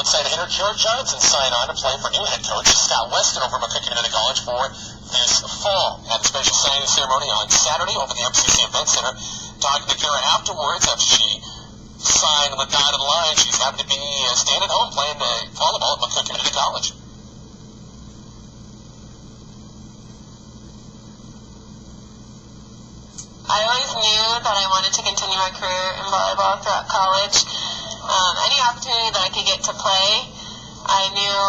Outside hitter Kira Johnson signed on to play for new head coach Scott Weston over at McCook Community College for this fall. At a special signing ceremony on Saturday over the MCC Event Center. Talking to Kira afterwards after she signed the dotted line, she's happy to be staying at home playing volleyball at McCook Community College. I always knew that I wanted to continue my career in volleyball throughout college. Any opportunity that I could get to play, I knew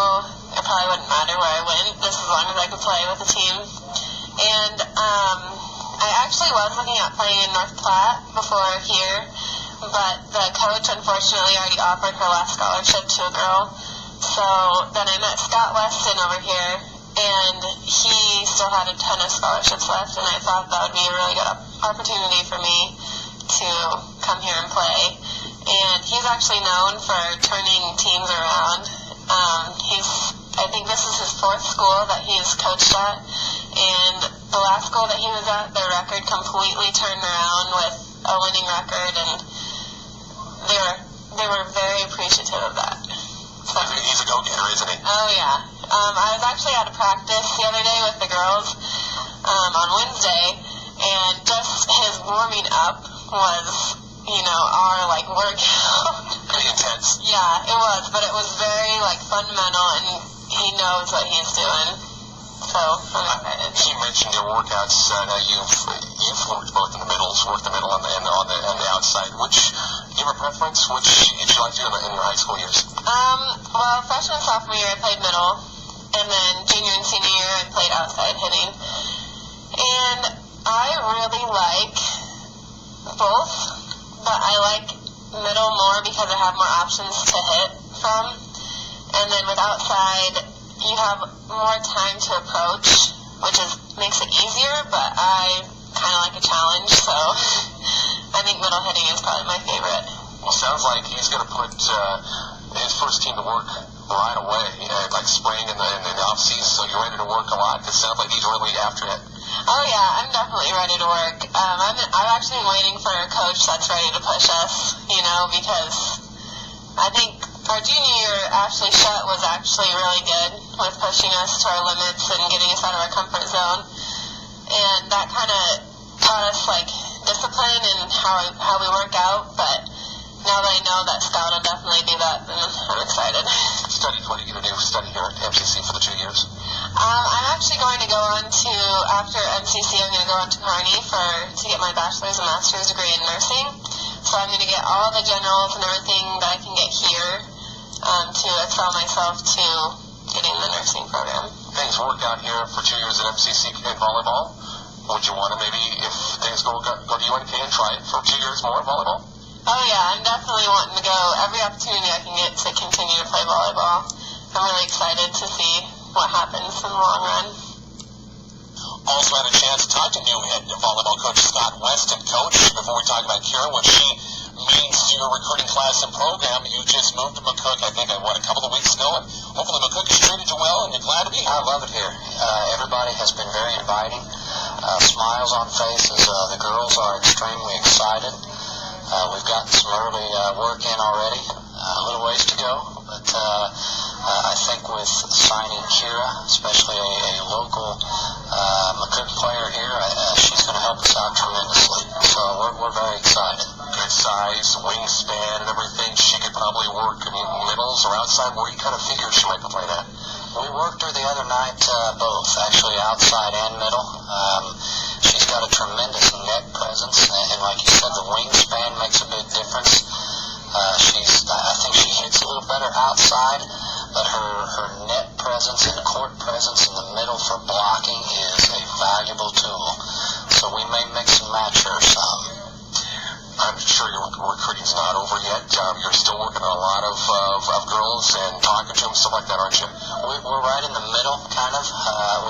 it probably wouldn't matter where I went, just as long as I could play with the team. And I actually was looking at playing in North Platte before here, but the coach unfortunately already offered her last scholarship to a girl. So then I met Scott Weston over here, and he still had a ton of scholarships left, and I thought that would be a really good opportunity for me to come here and play. And he's actually known for turning teams around. I think this is his fourth school that he's coached at, and the last school that he was at, their record completely turned around with a winning record, and they were very appreciative of that. So, he's a go-getter, isn't he? Oh, yeah. I was actually at a practice the other day with the girls on Wednesday, and just his warming up was, our, workout. Pretty intense. Yeah, it was, but it was very, fundamental, and he knows what he's doing. So, I'm excited. You mentioned your workouts. Now you've worked both in the middles, worked the middle and on the outside. Do you have a preference? Which did you like to do in your high school years? Well, freshman and sophomore year I played middle, and then junior and senior year I played outside hitting. And I really like both, but I like middle more because I have more options to hit from. And then with outside, you have more time to approach, which makes it easier, but I kind of like a challenge, so I think middle hitting is probably my favorite. Well, sounds like he's going to put his first team to work right away, like spring and the off-season, so you're ready to work a lot. It sounds like he's really after it. Oh, yeah, I'm definitely ready to work. I've actually been waiting for a coach that's ready to push us, because I think our junior year, Ashley Shutt was actually really good with pushing us to our limits and getting us out of our comfort zone. And that kind of taught us, discipline and how we work out. But now that I know that Scott will definitely do that, then I'm excited. Studied, what are you going to do? Study here at MCC for the 2 years? I'm actually going to go on to, after MCC, I'm going to go on to Kearney to get my bachelor's and master's degree in nursing. So I'm going to get all the generals and everything that I can get here to excel myself to getting the nursing program. Things work out here for 2 years at MCC in volleyball. Would you want to maybe, if things go to UNK and try it for 2 years more in volleyball? Oh yeah, I'm definitely wanting to go every opportunity I can get to continue to play volleyball. I'm really excited to see what happens in the long run. Also had a chance to talk to new head volleyball coach Scott Weston. Coach, before we talk about Kira, what she means to your recruiting class and program, you just moved to McCook, I think, a couple of weeks ago, and hopefully McCook has treated you well, and you're glad to be here. I love it here. Everybody has been very inviting. Smiles on faces. The girls are extremely excited. We've gotten some early work in already. A little ways to go, but I think with signing Kira, especially a local McCook player here, she's going to help us out tremendously. So we're very excited. Good size, wingspan, and everything. She could probably work in middles or outside. Where you kind of figure she might be playing at? We worked her the other night both, actually outside and middle. She's got a tremendous net presence, and like you said, the wingspan makes a big difference. I think she hits a little better outside, but her net presence and court presence in the middle for blocking is a valuable tool. So we may mix and match her some. I'm sure your recruiting's not over yet. You're still working on a lot of girls and talking to them, stuff like that, aren't you? We're right in the middle, kind of.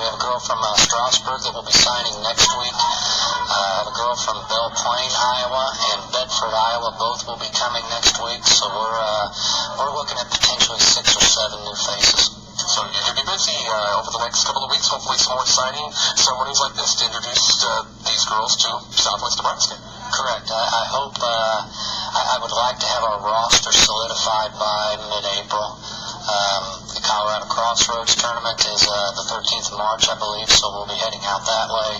We have a girl from Strasburg that will be signing next week. A girl from Belle Plaine, Iowa, and Bedford, Iowa, both will be coming next week. So we're looking at potentially 6 or 7 new faces. So you're going to be busy over the next couple of weeks, hopefully some more signing ceremonies like this to introduce these girls to Southwest Nebraska. Correct. I hope, I would like to have our roster solidified by mid-April. The Colorado Crossroads tournament is the 13th of March, I believe, so we'll be heading out that way.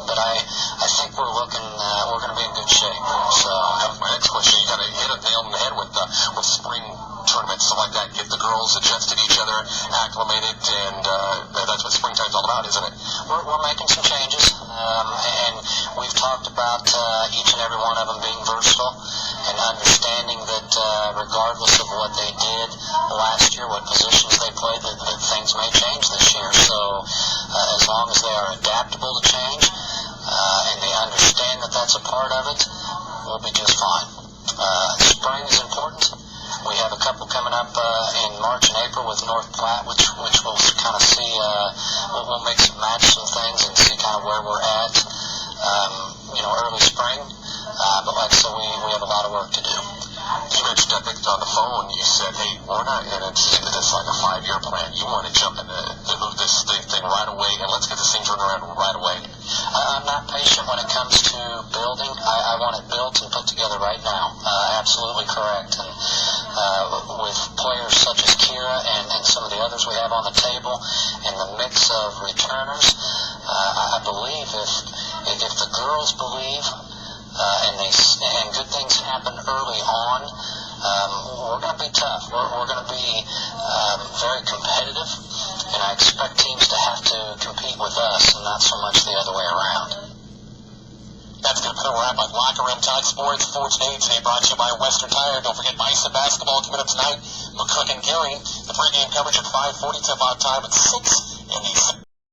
But I think we're going to be in good shape. So my next question, you kind of hit a nail on the head with spring tournaments, stuff like that. Get the girls adjusted to each other, acclimated, and that's what springtime's all about, isn't it? We're making some changes, and we've talked about each and every one of them being versatile and understanding that regardless of what they did last year, what positions they played, that things may change this year. So as long as they are adaptable to change and they understand that that's a part of it, we'll be just fine. Spring is important. We have a couple coming up in March and April with North Platte, which we'll kind of see. We'll match some things and see kind of where we're at, early spring. But like I said, we have a lot of work to do. You mentioned, I think, on the phone, you said, hey, we're not in it into this like a 5-year plan. You want to jump into move this thing right away, and let's get this thing turned around right away. I'm not patient when it comes to building. I want it built and put together right now. Absolutely correct. And with players such as Kira and some of the others we have on the table and the mix of returners, I believe if the girls believe and good things happen early on, we're going to be tough. We're going to be very competitive, and I expect teams to have to compete with us and not so much the other way around. That's going to put a wrap on Locker Room Talk Sports for today. Today brought to you by Western Tire. Don't forget Bison basketball coming up tonight. McCook and Gary. The pregame coverage at 5:40, tip-off time at 6. And the